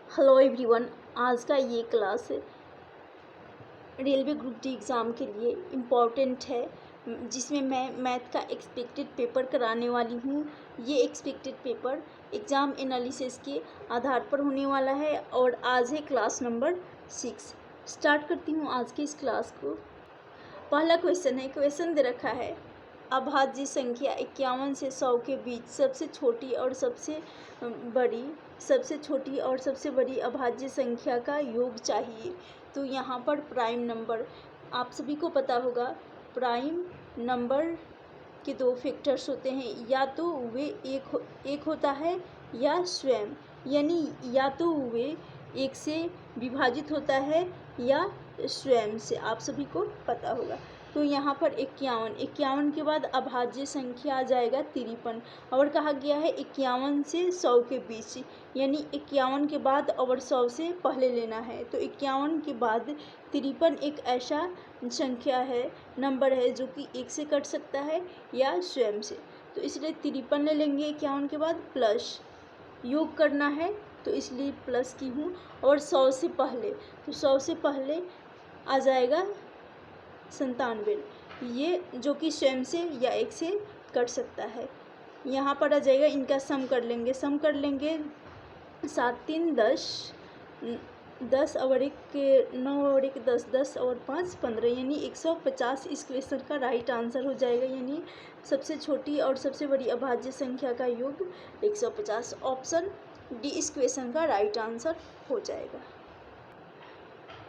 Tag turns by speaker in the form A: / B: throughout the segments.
A: Hello everyone. आज का ये class railway group D exam के लिए इम्पॉर्टेंट है, जिसमें मैं मैथ का एक्सपेक्टेड पेपर कराने वाली हूँ। ये एक्सपेक्टेड पेपर एग्ज़ाम एनालिसिस के आधार पर होने वाला है और आज है क्लास नंबर 6। स्टार्ट करती हूँ आज की इस क्लास को। पहला क्वेश्चन है, क्वेश्चन दे रखा है अभाज्य संख्या 51 से 100 के बीच सबसे छोटी और सबसे बड़ी अभाज्य संख्या का योग चाहिए। तो यहाँ पर प्राइम नंबर आप सभी को पता होगा, प्राइम नंबर के दो फैक्टर्स होते हैं, या तो वे एक होता है या स्वयं, यानी या तो वे एक से विभाजित होता है या स्वयं से, आप सभी को पता होगा। तो यहाँ पर 51 के बाद अभाज्य संख्या आ जाएगा 53, और कहा गया है 51 से 100 के बीच, यानी 51 के बाद और 100 से पहले लेना है। तो 51 के बाद 53 एक ऐसा संख्या है, नंबर है, जो कि एक से कट सकता है या स्वयं से। तो इसलिए 53 ले लेंगे 51 के बाद, प्लस योग करना है तो इसलिए प्लस की हूँ, और 100 से पहले, तो 100 से पहले आ जाएगा 97, ये जो कि स्वयं से या एक से कट सकता है। यहाँ पर आ जाएगा, इनका सम कर लेंगे 7 3 10 और 1 9 और 1 10 10 और 5 15, यानी 150 इस क्वेश्चन का राइट आंसर हो जाएगा। यानी सबसे छोटी और सबसे बड़ी अभाज्य संख्या का योग 150, ऑप्शन डी इस क्वेश्चन का राइट आंसर हो जाएगा।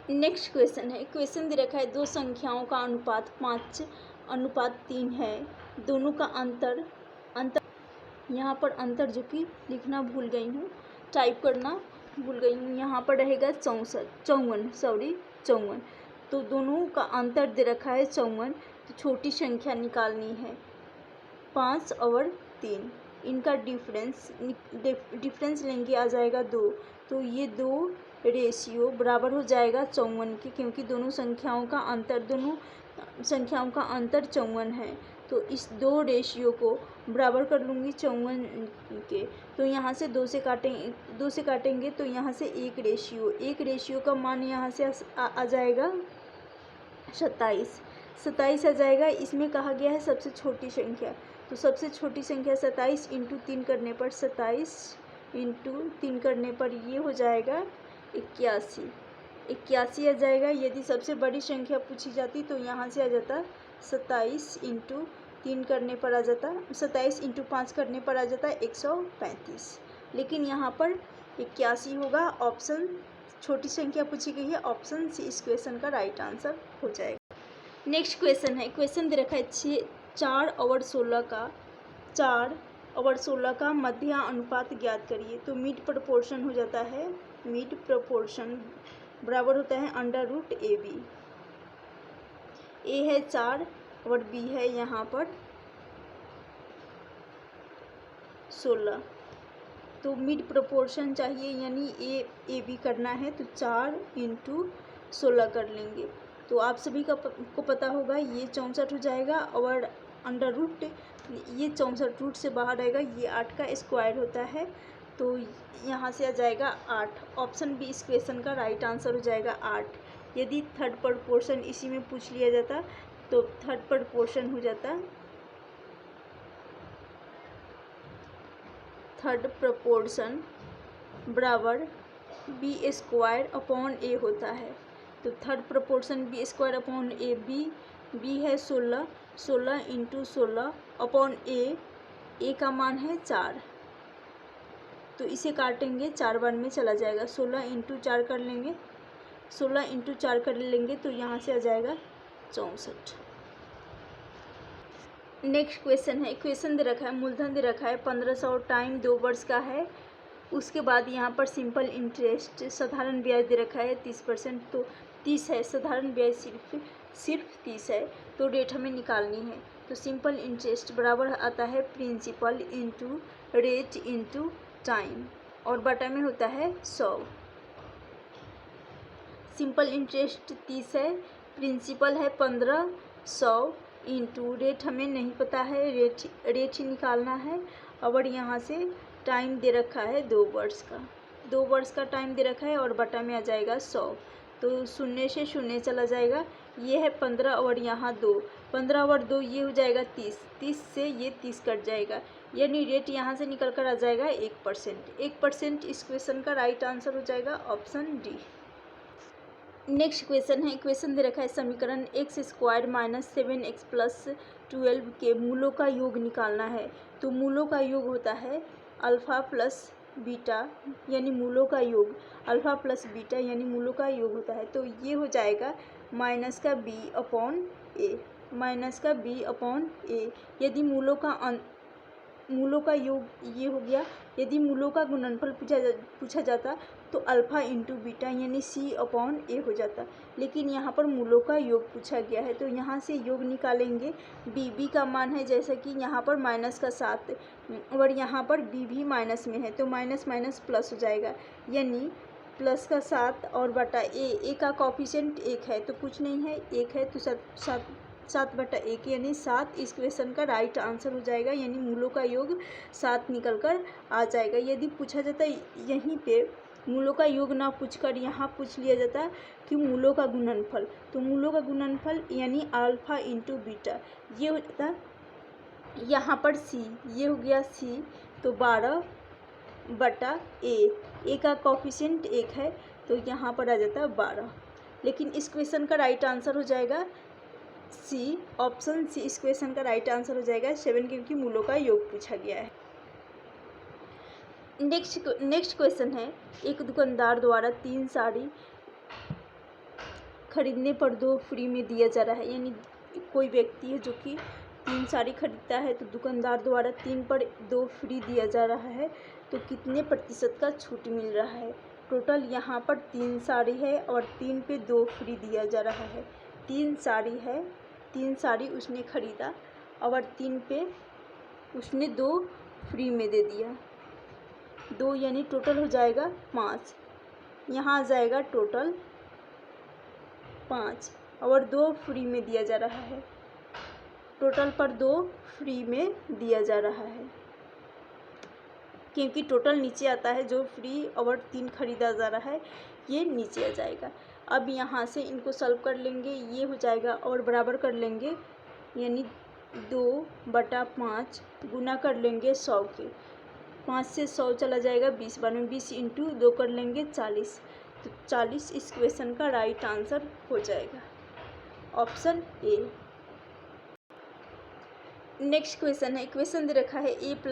A: नेक्स्ट क्वेश्चन है, क्वेश्चन दे रखा है दो संख्याओं का अनुपात 5:3 है, दोनों का अंतर यहाँ पर अंतर जो कि लिखना भूल गई हूँ, टाइप करना भूल गई हूँ, यहाँ पर रहेगा 54। तो दोनों का अंतर दे रखा है 54, तो छोटी संख्या निकालनी है 5 और 3, इनका डिफरेंस लेंगे, आ जाएगा 2। तो ये 2 रेशियो बराबर हो जाएगा 54 के, क्योंकि दोनों संख्याओं का अंतर 54 है। तो इस 2 रेशियो को बराबर कर लूँगी 54 के, तो यहाँ से 2 से काटेंगे तो यहाँ से एक रेशियो का मान यहाँ से आ जाएगा 27 आ जाएगा। इसमें कहा गया है सबसे छोटी संख्या, तो सबसे छोटी संख्या 27 इंटू 3 करने पर ये हो जाएगा 81 आ जाएगा। यदि सबसे बड़ी संख्या पूछी जाती तो यहाँ से आ जाता 27 इंटू 3 करने पर आ जाता, 27 इंटू 5 करने पर आ जाता 135, लेकिन यहाँ पर 81 होगा। ऑप्शन छोटी संख्या पूछी गई है, ऑप्शन सी इस क्वेश्चन का राइट आंसर हो जाएगा। नेक्स्ट क्वेश्चन है, क्वेश्चन दे रखा है 4 और 16 का मध्य अनुपात ज्ञात करिए। तो मिड प्रोपोर्शन हो जाता है, मिड प्रोपोर्शन बराबर होता है √AB। ए है 4 और बी है यहाँ पर 16, तो मिड प्रोपोर्शन चाहिए, यानी ए बी करना है, तो 4 इंटू 16 कर लेंगे। तो आप सभी को पता होगा ये 64 हो जाएगा, और अंडर रूट ये 64 रूट से बाहर आएगा, ये 8 का स्क्वायर होता है, तो यहाँ से आ जाएगा 8। ऑप्शन बी इस क्वेश्चन का राइट आंसर हो जाएगा 8। यदि थर्ड प्रोपोर्शन इसी में पूछ लिया जाता तो थर्ड प्रोपोर्शन हो जाता, थर्ड प्रोपोर्शन बराबर बी स्क्वायर अपॉन ए होता है। तो third proportion B square upon A, B है 16 इंटू 16 अपॉन ए का मान है 4, तो इसे काटेंगे 4 बार में चला जाएगा, 16 इंटू 4 कर लेंगे, 16 इंटू 4 कर लेंगे, तो यहाँ से आ जाएगा 64। नेक्स्ट क्वेश्चन है, क्वेश्चन दे रखा है मूलधन दे रखा है 1500 टाइम 2 वर्ष का है, उसके बाद यहाँ पर सिंपल इंटरेस्ट साधारण ब्याज दे रखा है 30%, तो 30 है, साधारण ब्याज सिर्फ 30 है, तो रेट हमें निकालनी है। तो सिंपल इंटरेस्ट बराबर आता है principal into rate into time, और बटा में होता है 100। सिंपल इंटरेस्ट 30 है, प्रिंसिपल है 1500 इंटू रेट हमें नहीं पता है, रेट ही निकालना है, और यहाँ से टाइम दे रखा है 2 वर्ष का, 2 वर्ष का टाइम दे रखा है और बटा में आ जाएगा 100, तो शून्य से शून्य चला जाएगा। ये है 15 और यहाँ 2, 15 और 2 ये हो जाएगा 30, 30 से ये 30 कट जाएगा, यानी रेट यहाँ से निकल कर आ जाएगा 1%। 1% इस क्वेश्चन का राइट आंसर हो जाएगा ऑप्शन डी। नेक्स्ट क्वेश्चन है, क्वेश्चन दे रखा है समीकरण x² - 7x + 12 के मूलों का योग निकालना है। तो मूलों का योग होता है अल्फ़ा प्लस बीटा, यानी मूलों का योग अल्फ़ा प्लस बीटा यानी मूलों का योग होता है। तो ये हो जाएगा माइनस का b अपॉन a। यदि मूलों का योग ये हो गया। यदि मूलों का गुणनफल पूछा जाता तो अल्फ़ा इंटू बीटा यानी c/a हो जाता, लेकिन यहाँ पर मूलों का योग पूछा गया है, तो यहाँ से योग निकालेंगे। b का मान है जैसा कि यहाँ पर -7 और यहाँ पर b भी माइनस में है, तो माइनस माइनस प्लस हो जाएगा, यानी +7 और बटा a का कॉफिशिएंट 1 है तो कुछ नहीं है, 1 है तो 7/1 यानी 7 इस क्वेश्चन का राइट आंसर हो जाएगा, यानी मूलों का योग 7 निकल कर आ जाएगा। यदि पूछा जाता यहीं पे मूलों का योग ना पूछकर यहाँ पूछ लिया जाता कि मूलों का गुणनफल, तो मूलों का गुणनफल यानी अल्फ़ा इंटू बीटा ये हो जाता। यहाँ पर c ये हो गया c, तो 12/a का कॉफिशिएंट 1 है तो यहाँ पर आ जाता है 12, लेकिन इस क्वेश्चन का राइट आंसर हो जाएगा सी, ऑप्शन सी इस क्वेश्चन का राइट आंसर हो जाएगा 7, क्योंकि मूलों का योग पूछा गया है। नेक्स्ट क्वेश्चन है, एक दुकानदार द्वारा 3 साड़ी खरीदने पर 2 फ्री में दिया जा रहा है, यानी कोई व्यक्ति है जो कि 3 साड़ी खरीदता है तो दुकानदार द्वारा 3 पर 2 फ्री दिया जा रहा है, तो कितने प्रतिशत का छूट मिल रहा है। टोटल यहाँ पर 3 साड़ी है और 3 पे 2 फ्री दिया जा रहा है। 3 साड़ी है, 3 साड़ी उसने खरीदा और 3 पे उसने 2 फ्री में दे दिया, 2 यानी टोटल हो जाएगा 5। यहाँ आ जाएगा टोटल 5 और 2 फ्री में दिया जा रहा है, टोटल पर 2 फ्री में दिया जा रहा है, क्योंकि टोटल नीचे आता है, जो फ्री और 3 खरीदा जा रहा है ये नीचे आ जाएगा। अब यहाँ से इनको सॉल्व कर लेंगे, ये हो जाएगा और बराबर कर लेंगे, यानी 2/5 गुना कर लेंगे 100 के, 5 से 100 चला जाएगा 20, 20 इंटू 2 कर लेंगे 40, तो 40 इस क्वेश्चन का राइट आंसर हो जाएगा, ऑप्शन ए। नेक्स्ट क्वेश्चन है, क्वेश्चन दे रखा है a +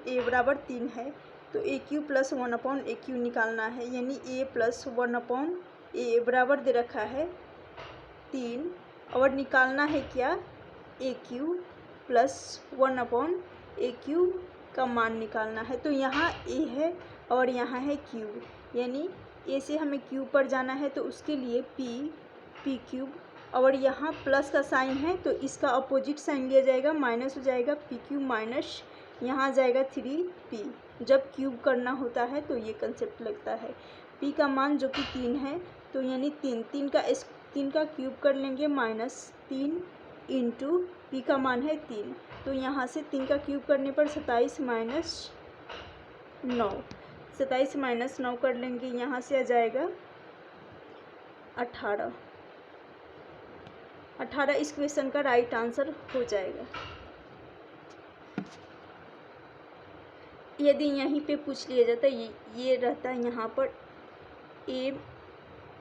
A: a बराबर 3 है, तो aq + 1/aq निकालना है, यानी a + 1/a बराबर दे रखा है 3 और निकालना है क्या, aq + 1/aq का मान निकालना है। तो यहाँ a है और यहाँ है क्यूब, यानी a से हमें क्यूब पर जाना है तो उसके लिए p क्यूब, और यहाँ प्लस का साइन है तो इसका अपोजिट साइन लिया जाएगा, माइनस हो जाएगा p³ माइनस यहाँ आ जाएगा 3p। जब क्यूब करना होता है तो ये कंसेप्ट लगता है। p का मान जो कि 3 है, तो यानी 3 का क्यूब कर लेंगे -3 इंटू p का मान है 3, तो यहाँ से 3 का क्यूब करने पर 27 - 9, 27 - 9 कर लेंगे, यहाँ से आ जाएगा 18 इस क्वेश्चन का राइट आंसर हो जाएगा। यदि यहीं पे पूछ लिया जाता ये रहता है यहाँ पर a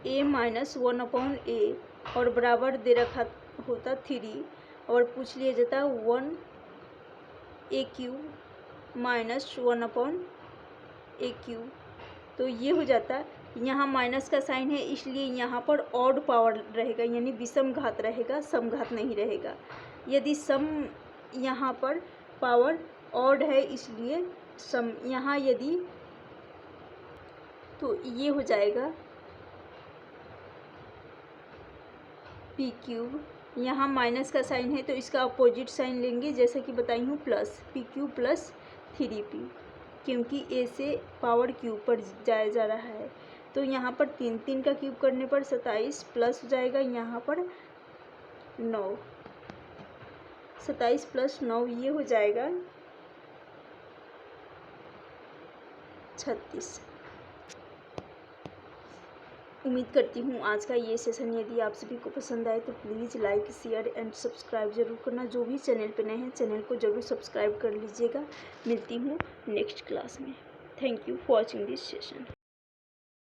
A: - 1/a और बराबर दे रखा होता 3 और पूछ लिया जाता 1aq - 1/aq, तो ये हो जाता। यहाँ माइनस का साइन है इसलिए यहाँ पर ऑड पावर रहेगा, यानी विषम घात रहेगा, समघात नहीं रहेगा। यदि सम यहाँ पर पावर ऑड है इसलिए सम, यहाँ यदि तो ये हो जाएगा p³, यहाँ माइनस का साइन है तो इसका अपोजिट साइन लेंगे, जैसा कि बताई हूँ प्लस p³ + 3p, क्योंकि a से पावर क्यूब पर जाया जा रहा है। तो यहाँ पर 3 का क्यूब करने पर 27 प्लस हो जाएगा यहाँ पर 9, 27 + 9 ये हो जाएगा 36। उम्मीद करती हूँ आज का ये सेशन यदि आप सभी को पसंद आए तो please like share and subscribe ज़रूर करना। जो भी चैनल पर नए हैं चैनल को ज़रूर सब्सक्राइब कर लीजिएगा। मिलती हूँ नेक्स्ट क्लास में। Thank you for watching this session.